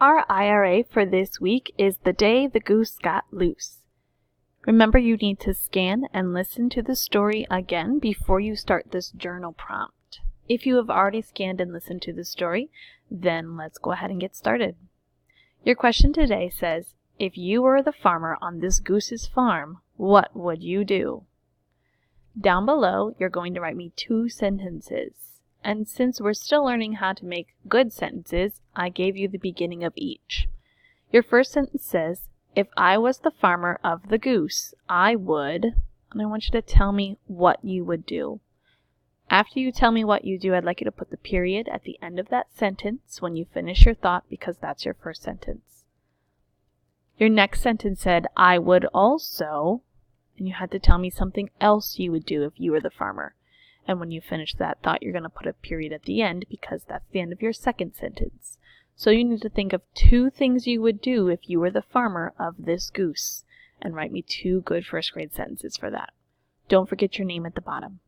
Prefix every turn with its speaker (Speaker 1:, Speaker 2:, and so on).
Speaker 1: Our IRA for this week is The Day the Goose Got Loose. Remember, you need to scan and listen to the story again before you start this journal prompt. If you have already scanned and listened to the story, then let's go ahead and get started. Your question today says, if you were the farmer on this goose's farm, what would you do? Down below, you're going to write me 2 sentences. And since we're still learning how to make good sentences, I gave you the beginning of each. Your first sentence says, if I was the farmer of the goose, I would, and I want you to tell me what you would do. After you tell me what you do, I'd like you to put the period at the end of that sentence when you finish your thought, because that's your first sentence. Your next sentence said, I would also, and you had to tell me something else you would do if you were the farmer. And when you finish that thought, you're going to put a period at the end because that's the end of your second sentence. So you need to think of 2 things you would do if you were the farmer of this goose, and write me 2 good first grade sentences for that. Don't forget your name at the bottom.